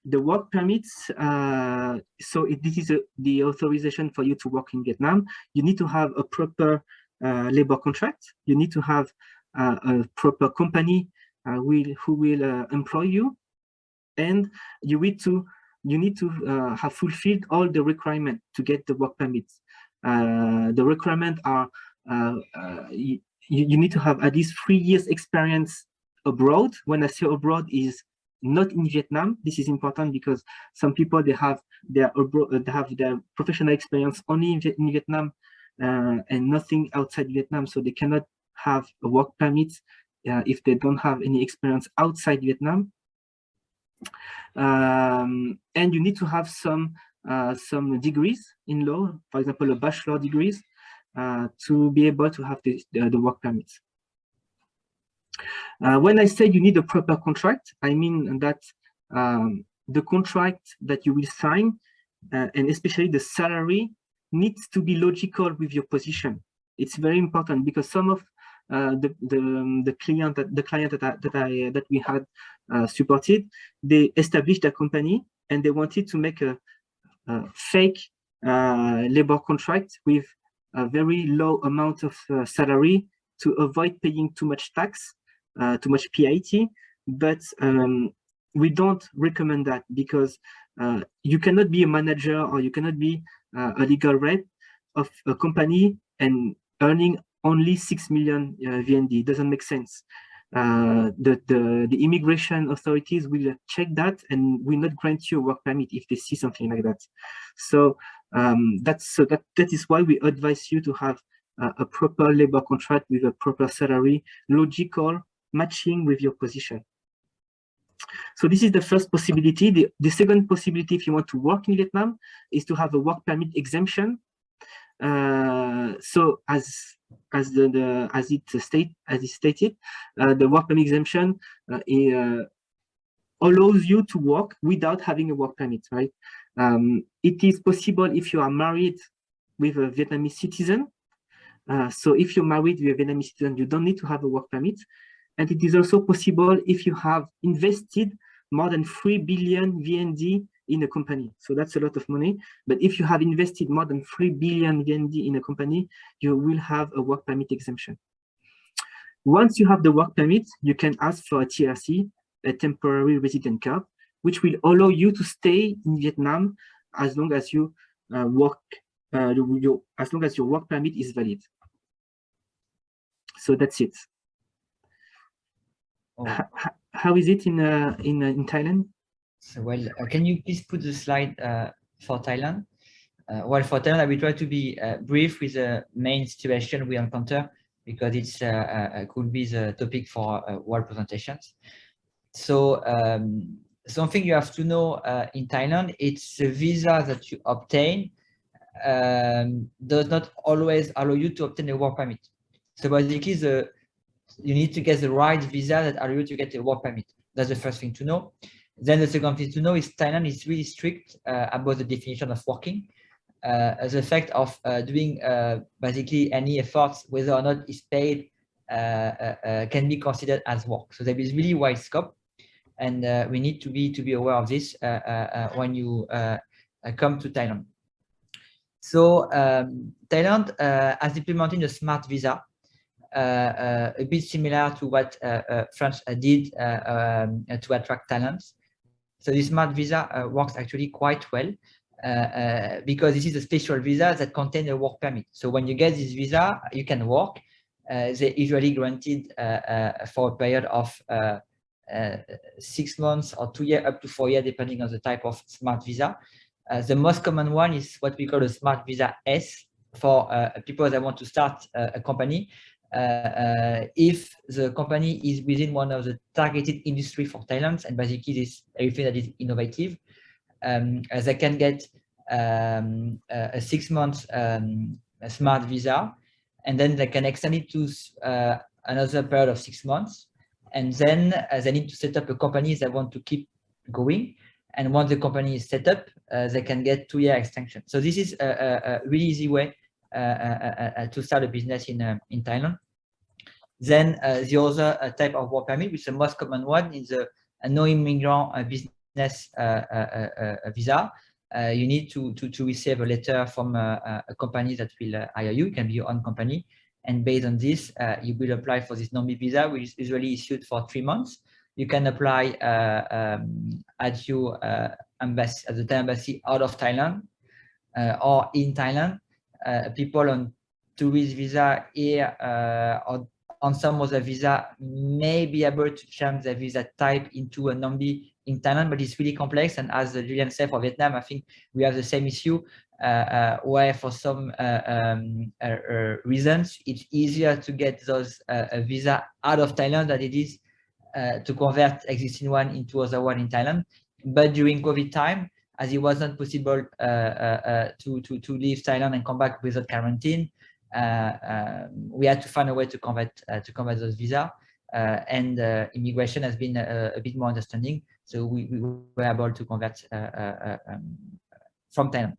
The work permits, this is the authorization for you to work in Vietnam. You need to have a proper labor contract. You need to have a proper company who will employ you, and you need to have fulfilled all the requirements to get the work permits. The requirements are you need to have at least 3 years experience abroad. When I say abroad, is not in Vietnam. This is important because some people they have their professional experience only in Vietnam and nothing outside Vietnam, so they cannot have a work permit if they don't have any experience outside Vietnam. And you need to have some degrees in law, for example, a bachelor degrees, to be able to have the work permits. When I say you need a proper contract, I mean that the contract that you will sign, and especially the salary, needs to be logical with your position. It's very important because some of the client that we had supported, they established a company and they wanted to make a fake labor contract with a very low amount of salary to avoid paying too much tax, too much PIT. But we don't recommend that because you cannot be a manager or you cannot be a legal rep of a company and earning only 6 million VND. Doesn't make sense. The immigration authorities will check that and will not grant you a work permit if they see something like that. So that is why we advise you to have a proper labor contract with a proper salary, logical, matching with your position. So this is the first possibility. The second possibility, if you want to work in Vietnam, is to have a work permit exemption. So as it stated, the work permit exemption allows you to work without having a work permit, right? It is possible if you are married with a Vietnamese citizen. So if you're married with a Vietnamese citizen, you don't need to have a work permit. And it is also possible if you have invested more than 3 billion VND in a company. So that's a lot of money. But if you have invested more than 3 billion VND in a company, you will have a work permit exemption. Once you have the work permit, you can ask for a TRC, a temporary resident card, which will allow you to stay in Vietnam as long as you as long as your work permit is valid. So that's it. Oh. How is it in Thailand? So, well, can you please put the slide for Thailand? Well, for Thailand, I will try to be brief with the main situation we encounter, because it's could be the topic for world presentations. So something you have to know in Thailand, it's the visa that you obtain does not always allow you to obtain a work permit. So basically, you need to get the right visa that allows you to get a work permit. That's the first thing to know. Then the second thing to know is Thailand is really strict about the definition of working. As a fact of doing basically any efforts, whether or not it's paid, can be considered as work. So there is really wide scope, and we need to be aware of this when you come to Thailand. So Thailand has implemented a smart visa, a bit similar to what France did to attract talents. So this smart visa works actually quite well because this is a special visa that contains a work permit. So when you get this visa, you can work. They usually granted for a period of 6 months or 2 years up to 4 years, depending on the type of smart visa. The most common one is what we call a smart visa S for people that want to start a company. If the company is within one of the targeted industry for Thailand, and basically this everything that is innovative, they can get a 6 months smart visa, and then they can extend it to another period of 6 months, and then they need to set up a company that want to keep going. And once the company is set up, they can get 2-year extension. So this is a really easy way to start a business in Thailand. Then the other type of work permit, which is the most common one, is a no-immigrant business visa. You need to receive a letter from a company that will hire you. It can be your own company. And based on this, you will apply for this non-B visa, which is usually issued for 3 months. You can apply at your embassy, at the Thai embassy out of Thailand or in Thailand. People on tourist visa here or on some other visa may be able to change their visa type into a non-B in Thailand, but it's really complex. And as Julien said, for Vietnam, I think we have the same issue where for some reasons, it's easier to get those visa out of Thailand than it is to convert existing one into other one in Thailand. But during COVID time, as it wasn't possible to leave Thailand and come back without quarantine, we had to find a way to convert those visa, and immigration has been a bit more understanding, so we were able to convert from Thailand.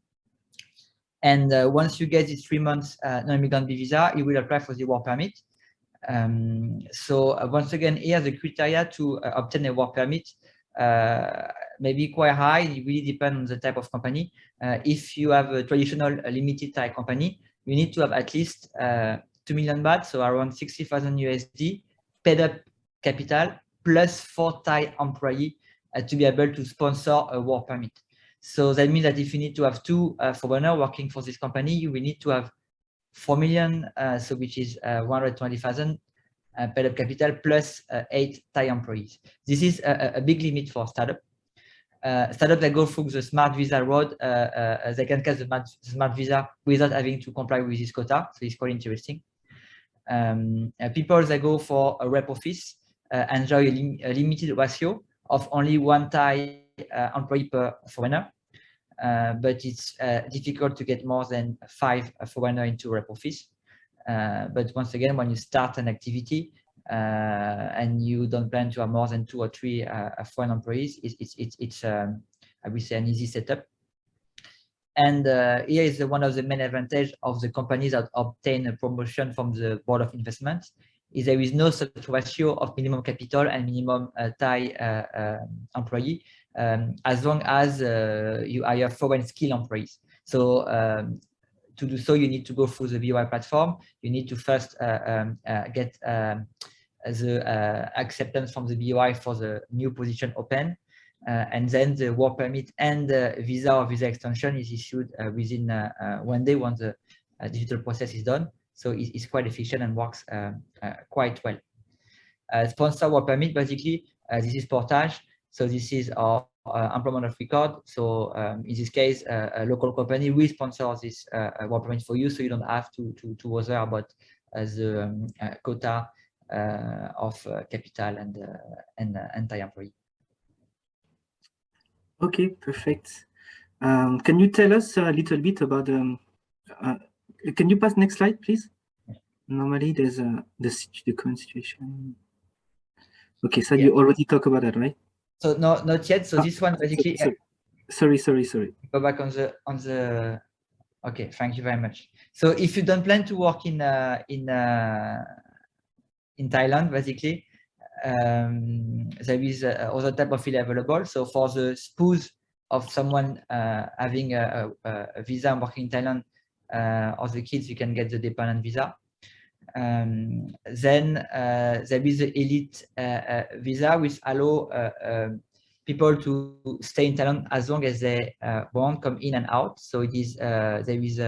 And once you get this 3 months non-immigrant visa, you will apply for the work permit. So once again, here the criteria to obtain a work permit may be quite high. It really depends on the type of company. If you have a traditional limited Thai company, you need to have at least 2 million baht, so around 60,000 USD, paid up capital plus 4 Thai employees to be able to sponsor a work permit. So that means that if you need to have 2 foreigners working for this company, you will need to have 4 million, so which is 120,000 paid up capital plus 8 Thai employees. This is a big limit for startup. Startups that go through the smart visa road, they can get the smart visa without having to comply with this quota. So it's quite interesting. People that go for a rep office enjoy a limited ratio of only 1 Thai employee per foreigner. But it's difficult to get more than 5 foreigners into rep office. But once again, when you start an activity and you don't plan to have more than 2 or 3 foreign employees, it's I would say an easy setup. And here is one of the main advantages of the companies that obtain a promotion from the Board of Investment, is there is no such ratio of minimum capital and minimum Thai employee, as long as you hire foreign skill employees. So to do so, you need to go through the BOI platform. You need to first get the acceptance from the BOI for the new position open. And then the work permit and visa or visa extension is issued within 1 day once the digital process is done. So it's quite efficient and works quite well. Sponsor work permit, basically, this is portage. So this is our employment of record. So in this case, a local company will sponsor this work permit for you, so you don't have to bother about the quota of capital and Thai employee. Okay, perfect. Can you tell us a little bit about can you pass next slide, please? Normally there's the current situation. Okay, so you already talked about that, right? So no, not yet. So this one basically. Sorry. Go back on the. Okay, thank you very much. So if you don't plan to work in Thailand, basically, there is other type of fee available. So for the spouse of someone having a visa and working in Thailand, or the kids, you can get the dependent visa. Then there is the elite visa, which allow people to stay in Thailand as long as they won't come in and out. So it is there is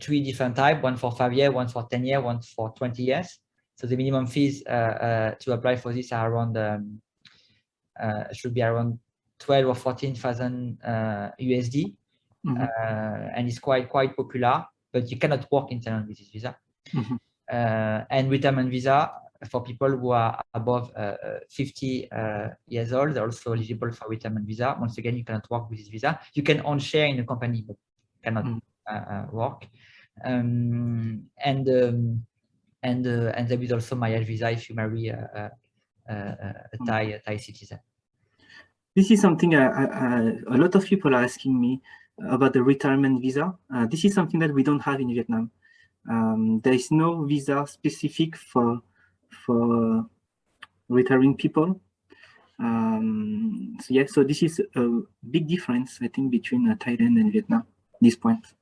three different types: one for 5 years, one for 10 years, one for 20 years. So the minimum fees to apply for this are around should be around 12 or 14,000 USD, and it's quite popular. But you cannot work in Thailand with this visa. And retirement visa for people who are above 50 years old, they're also eligible for retirement visa. Once again, you cannot work with this visa. You can own share in the company, but cannot work. And there is also marriage visa if you marry a Thai citizen. This is something a lot of people are asking me about the retirement visa. This is something that we don't have in Vietnam. There is no visa specific for retiring people. So yeah, so this is a big difference, I think, between Thailand and Vietnam at this point.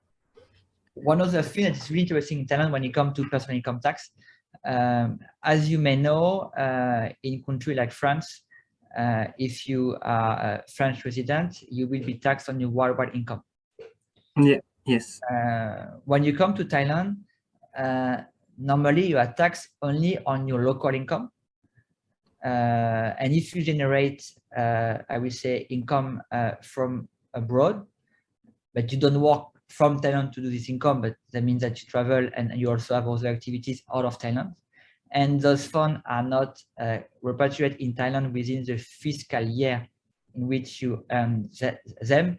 One of the things that's really interesting in Thailand when it comes to personal income tax, as you may know, in a country like France, if you are a French resident, you will be taxed on your worldwide income. Yeah. Yes. When you come to Thailand, normally you are taxed only on your local income. And if you generate, I will say, income from abroad, but you don't work from Thailand to do this income, but that means that you travel and you also have other activities out of Thailand. And those funds are not repatriated in Thailand within the fiscal year in which you earn them,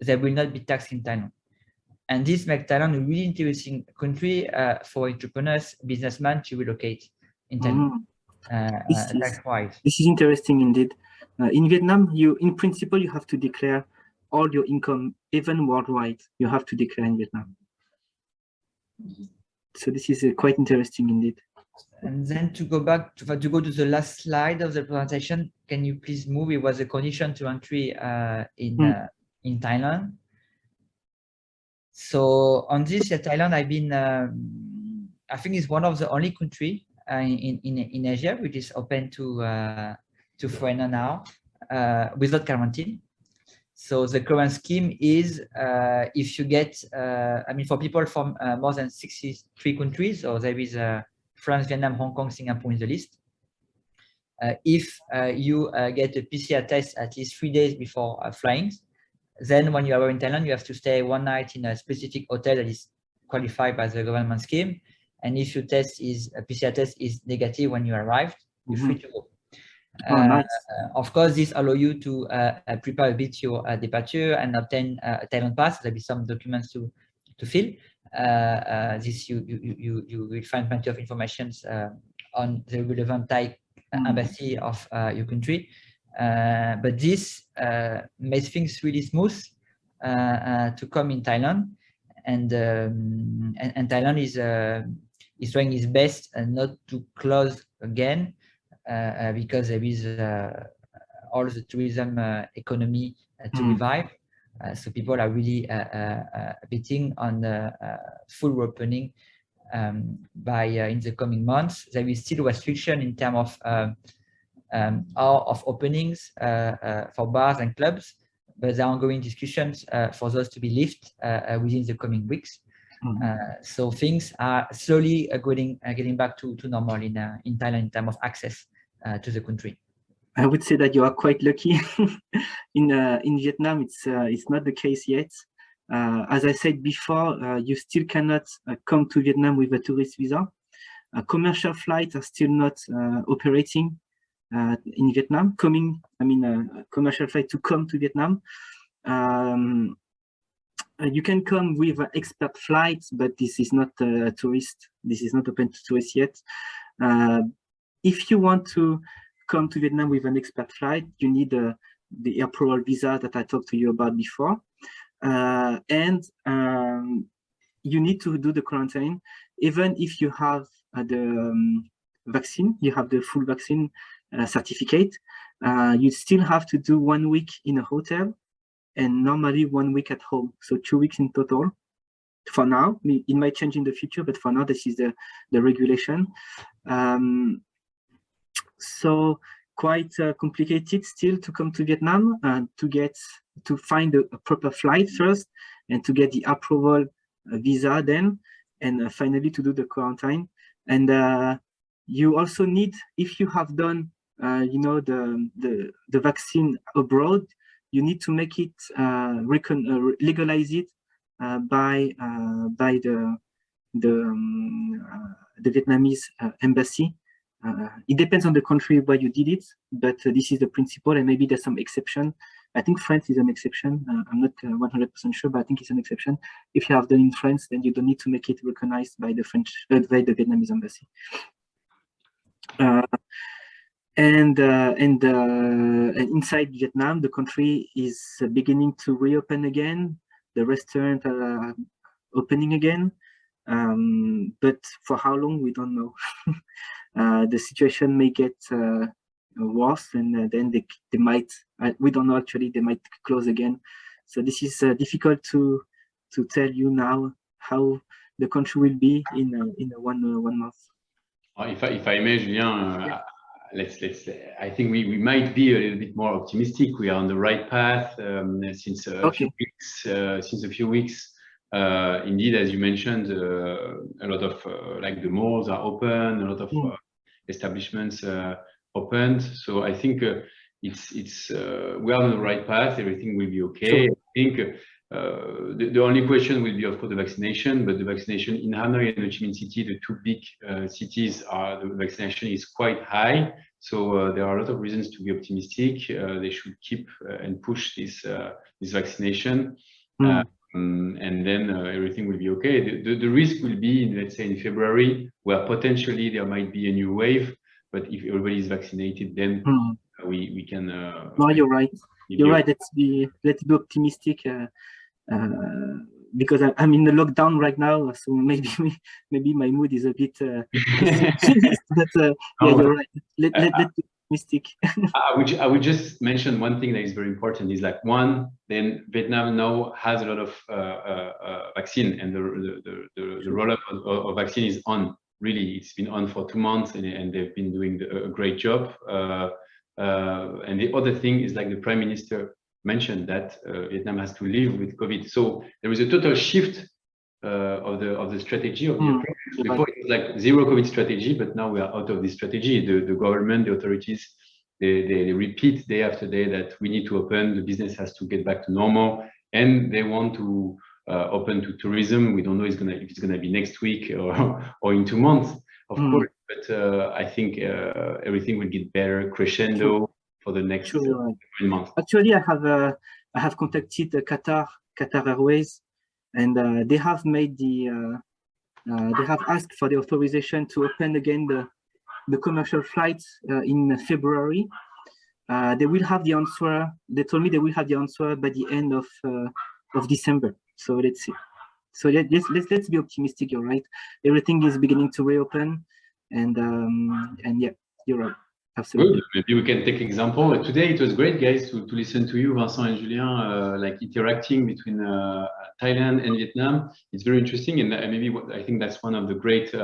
they will not be taxed in Thailand. And this makes Thailand a really interesting country for entrepreneurs, businessmen to relocate in Thailand. This is interesting indeed. In Vietnam, in principle, you have to declare all your income, even worldwide, you have to declare in Vietnam. So this is quite interesting indeed. And then to go back to go to the last slide of the presentation, can you please move? It was a condition to entry in Thailand. So on this, Thailand, I've been, I think it's one of the only country in Asia which is open to foreigner now without quarantine. So the current scheme is if you get, I mean, for people from more than 63 countries, so there is France, Vietnam, Hong Kong, Singapore in the list. If you get a PCR test at least 3 days before flying, then when you are in Thailand, you have to stay 1 night in a specific hotel that is qualified by the government scheme. And if your test is a PCR test is negative when you arrived, you're free to go. Nice. Of course, this allows you to prepare a bit your departure and obtain a Thailand pass. There'll be some documents to fill. This you will find plenty of information on the relevant Thai embassy of your country. But this makes things really smooth to come in Thailand, and Thailand is trying its best not to close again because there is all the tourism economy to revive. So people are really betting on the full reopening by in the coming months. There is still restriction in terms of hour of openings for bars and clubs, but there are ongoing discussions for those to be lifted within the coming weeks. So things are slowly getting back to normal in Thailand in terms of access to the country. I would say that you are quite lucky. In Vietnam, it's not the case yet. As I said before, you still cannot come to Vietnam with a tourist visa. Commercial flights are still not operating in Vietnam. Commercial flight to come to Vietnam. You can come with expert flights, but this is not tourist. This is not open to tourists yet. If you want to come to Vietnam with an expert flight, you need the approval visa that I talked to you about before. And you need to do the quarantine. Even if you have the vaccine, you have the full vaccine certificate, you still have to do 1 week in a hotel and normally 1 week at home. So 2 weeks in total. For now, it might change in the future, but for now, this is the regulation. So quite complicated still to come to Vietnam, to find a proper flight first, and to get the approval visa then, and finally to do the quarantine. And you also need, if you have done, the vaccine abroad, you need to make it legalize it by the Vietnamese embassy. It depends on the country where you did it, but this is the principle, and maybe there's some exception. I think France is an exception. I'm not 100% sure, but I think it's an exception. If you have done in France, then you don't need to make it recognized by the by the Vietnamese embassy. And inside Vietnam, the country is beginning to reopen again. The restaurants are opening again, but for how long, we don't know. The situation may get worse, and then they might, we don't know actually, they might close again. So this is difficult to tell you now how the country will be in 1 month. If I may, Julien, I think we might be a little bit more optimistic. We are on the right path since a few weeks. Indeed, as you mentioned, a lot of like the malls are open, a lot of establishments opened. So I think we are on the right path. Everything will be okay. Sure. I think the only question will be, of course, the vaccination. But the vaccination in Hanoi and Ho Chi Minh City, the two big cities, the vaccination is quite high. So there are a lot of reasons to be optimistic. They should keep and push this vaccination. And then everything will be okay. The risk will be, let's say, in February, where potentially there might be a new wave. But if everybody is vaccinated, then we can. No, you're right. You're right. Let's be optimistic. Because I'm in the lockdown right now, so maybe my mood is a bit. But yeah, you're right. Let's be optimistic. I would just mention one thing that is very important is like then Vietnam now has a lot of vaccine, and the roll-up of vaccine is on. Really, it's been on for 2 months, and they've been doing a great job. And the other thing is, like the Prime Minister mentioned, that Vietnam has to live with COVID. So there is a total shift of the strategy of the approach. Before it was like zero COVID strategy, but now we are out of this strategy. The government, the authorities, they repeat day after day that we need to open, the business has to get back to normal, and they want to open to tourism. We don't know if it's gonna be next week or in 2 months, of course. But I think everything will get better, crescendo for the next months. Actually, I have contacted Qatar Airways, and they have made they have asked for the authorization to open again the commercial flights in February. They will have the answer. They told me they will have the answer by the end of December. So let's see. So let's be optimistic. You're right. Everything is beginning to reopen, and yeah, you're right. Absolutely. Good. Maybe we can take example. Today it was great, guys, to listen to you, Vincent and Julien, like interacting between Thailand and Vietnam. It's very interesting, and maybe I think that's one of the great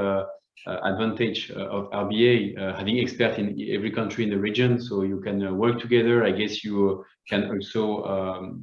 advantage of RBA, having experts in every country in the region, so you can work together. I guess you can also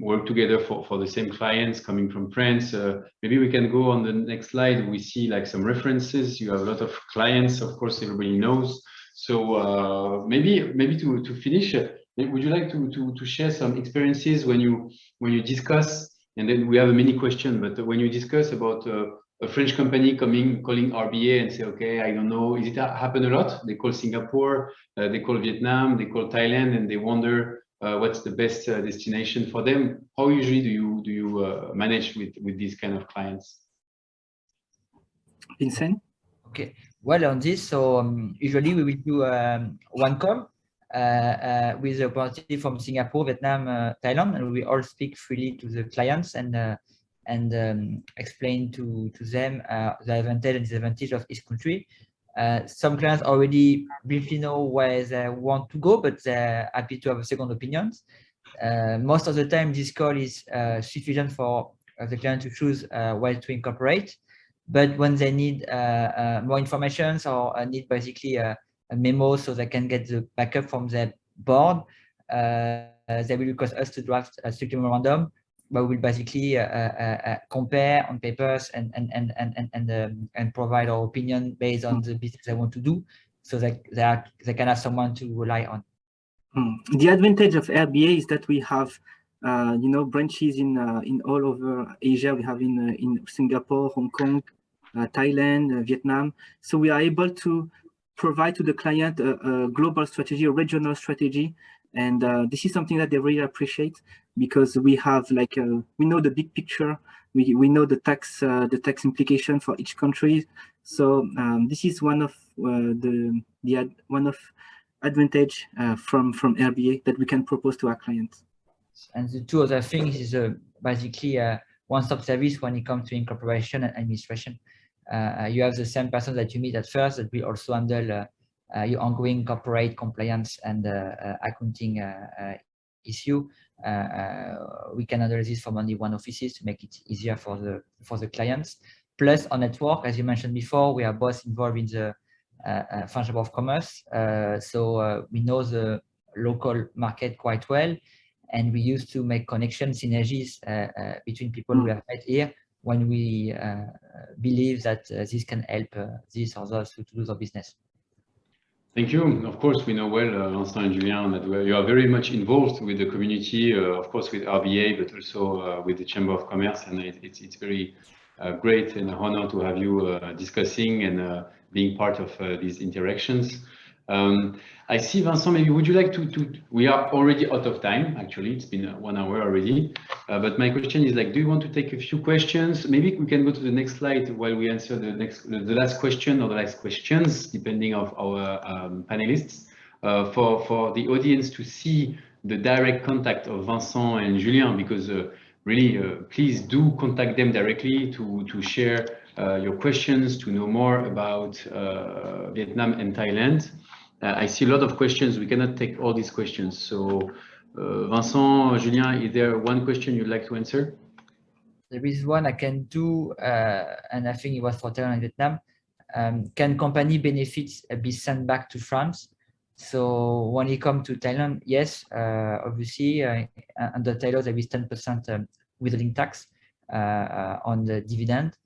work together for the same clients coming from France. Maybe we can go on the next slide. We see like some references. You have a lot of clients, of course, everybody knows. So maybe to finish, would you like to share some experiences when you discuss, and then we have a mini question, but when you discuss about a French company calling RBA and say, okay, I don't know, is it happen a lot? They call Singapore, they call Vietnam, they call Thailand, and they wonder what's the best destination for them. How usually do you manage with these kind of clients? Vincent? Okay, well, on this, so usually we will do one call with a representative from Singapore, Vietnam, Thailand, and we all speak freely to the clients and explain to them the advantage and disadvantage of each country. Some clients already briefly know where they want to go, but they're happy to have a second opinion. Most of the time, this call is sufficient for the client to choose where to incorporate. But when they need more information or need basically a memo so they can get the backup from their board, they will request us to draft a strict memorandum, but we'll basically compare on papers and provide our opinion based on the business they want to do, so that they can have someone to rely on. The advantage of RBA is that we have branches in all over Asia. We have in Singapore, Hong Kong, Thailand, Vietnam. So we are able to provide to the client a global strategy, a regional strategy. And this is something that they really appreciate, because we have we know the big picture. We know the tax implication for each country. So this is one of advantage from RBA that we can propose to our clients. And the two other things is basically a one-stop service when it comes to incorporation and administration. You have the same person that you meet at first that will also handle your ongoing corporate compliance and accounting issue. We can handle this from only one office to make it easier for the clients. Plus, our network, as you mentioned before, we are both involved in the French Chamber of Commerce, so we know the local market quite well, and we used to make connections, synergies between people we have met here when we believe that this can help this or those to do their business. Thank you. Of course, we know well, Vincent and Julien, that you are very much involved with the community, of course, with RBA, but also with the Chamber of Commerce, and it's very great and an honor to have you discussing and being part of these interactions. I see, Vincent, maybe would you like to we are already out of time, actually, it's been 1 hour already, but my question is do you want to take a few questions? Maybe we can go to the next slide while we answer the last question or the last questions, depending on our panelists, for the audience to see the direct contact of Vincent and Julien, because really, please do contact them directly to share your questions, to know more about Vietnam and Thailand. I see a lot of questions. We cannot take all these questions. So, Vincent, Julien, is there one question you'd like to answer? There is one I can do, and I think it was for Thailand and Vietnam. Can company benefits be sent back to France? So when it comes to Thailand, yes, obviously, under Thailand, there is 10% withholding tax on the dividend.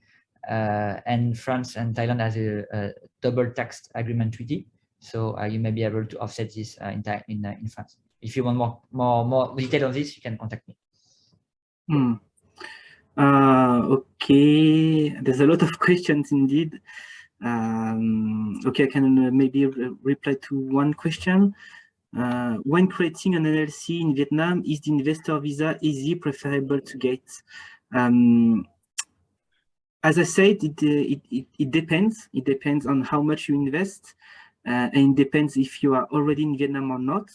And France and Thailand has a double tax agreement treaty. So you may be able to offset this in France. If you want more detail on this, you can contact me. Okay, there's a lot of questions indeed. Okay, I can maybe reply to one question. When creating an LLC in Vietnam, is the investor visa easy, preferable to get? As I said, it depends. It depends on how much you invest, and it depends if you are already in Vietnam or not.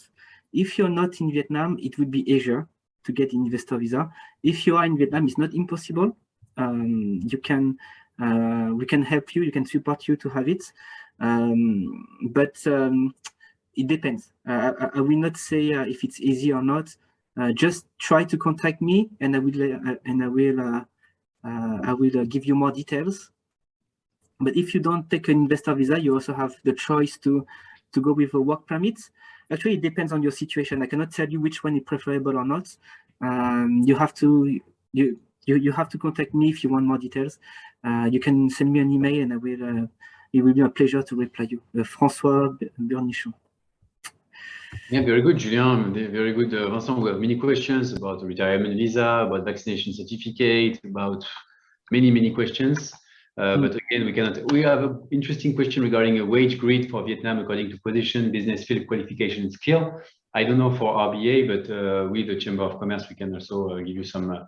If you're not in Vietnam, it would be easier to get investor visa. If you are in Vietnam, it's not impossible. We can help you. We can support you to have it, but it depends. I will not say if it's easy or not. Just try to contact me, and I will give you more details. But if you don't take an investor visa, you also have the choice to go with a work permit. Actually, it depends on your situation. I cannot tell you which one is preferable or not. You have to contact me if you want more details. You can send me an email, and it will be a pleasure to reply you. François Bernichon. Yeah, very good, Julien. Very good, Vincent. We have many questions about the retirement visa, about vaccination certificate, about many questions. But again, we have an interesting question regarding a wage grid for Vietnam according to position, business field, qualification, and skill. I don't know for RBA, but with the Chamber of Commerce, we can also give you some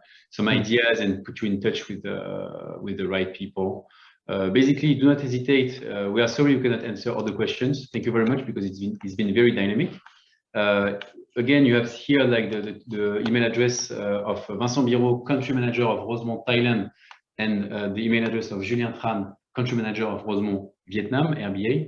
ideas and put you in touch with the right people. Basically, do not hesitate. We are sorry we cannot answer all the questions. Thank you very much, because it's been very dynamic. Again, you have here like the email address of Vincent Birot, country manager of Rosemont Thailand, and the email address of Julien Tran, country manager of Rosemont Vietnam, RBA.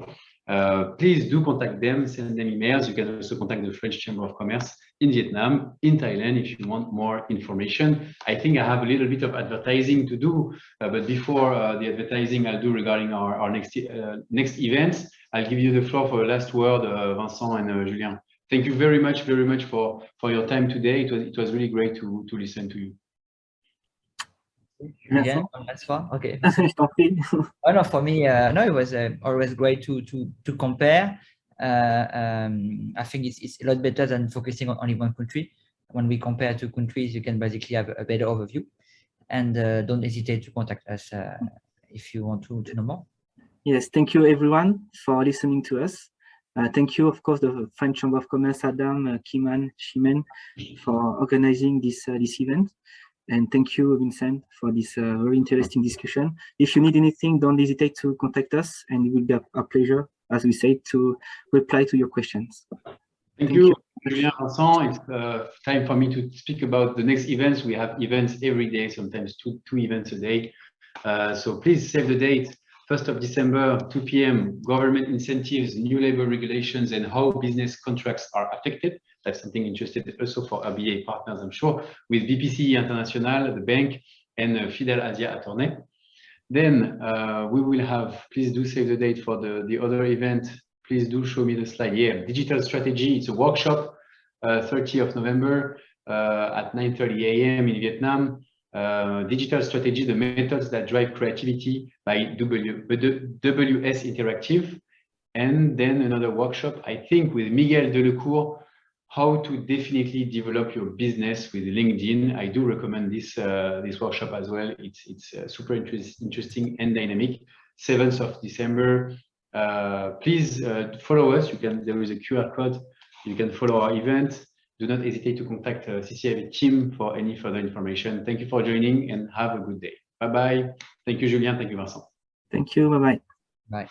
Please do contact them, send them emails. You can also contact the French Chamber of Commerce in Vietnam, in Thailand, if you want more information. I think I have a little bit of advertising to do, but before the advertising I'll do regarding our next events, I'll give you the floor for a last word, Vincent and Julien. Thank you very much for your time today. It was really great to listen to you. Yeah, that's fun. Okay. Oh, no, for me, no, it was always great to compare. I think it's a lot better than focusing on only one country. When we compare two countries, you can basically have a better overview. And don't hesitate to contact us if you want to know more. Yes, thank you everyone for listening to us. Thank you, of course, the French Chamber of Commerce, Adam, Kiman, Shimen, for organizing this event. And thank you, Vincent, for this very interesting discussion. If you need anything, don't hesitate to contact us, and it will be a pleasure, as we say, to reply to your questions. Thank you, Julien, Vincent. It's time for me to speak about the next events. We have events every day, sometimes two events a day. So please save the date. 1st of December, 2 p.m., government incentives, new labor regulations, and how business contracts are affected. That's something interesting also for RBA partners, I'm sure, with BPC International, the bank, and Fidel Asia Attorney. Then we will have, please do save the date for the other event. Please do show me the slide. Yeah, digital strategy. It's a workshop, 30th of November at 9:30 a.m. in Vietnam. Digital strategy, the methods that drive creativity by WS Interactive. And then another workshop, I think, with Miguel Delecourt, how to definitely develop your business with LinkedIn. I do recommend this workshop as well. It's super interesting and dynamic. 7th of December. Please follow us. There is a QR code. You can follow our event. Do not hesitate to contact CCIFV team for any further information. Thank you for joining and have a good day. Bye-bye. Thank you, Julien. Thank you, Vincent. Thank you. Bye-bye. Bye.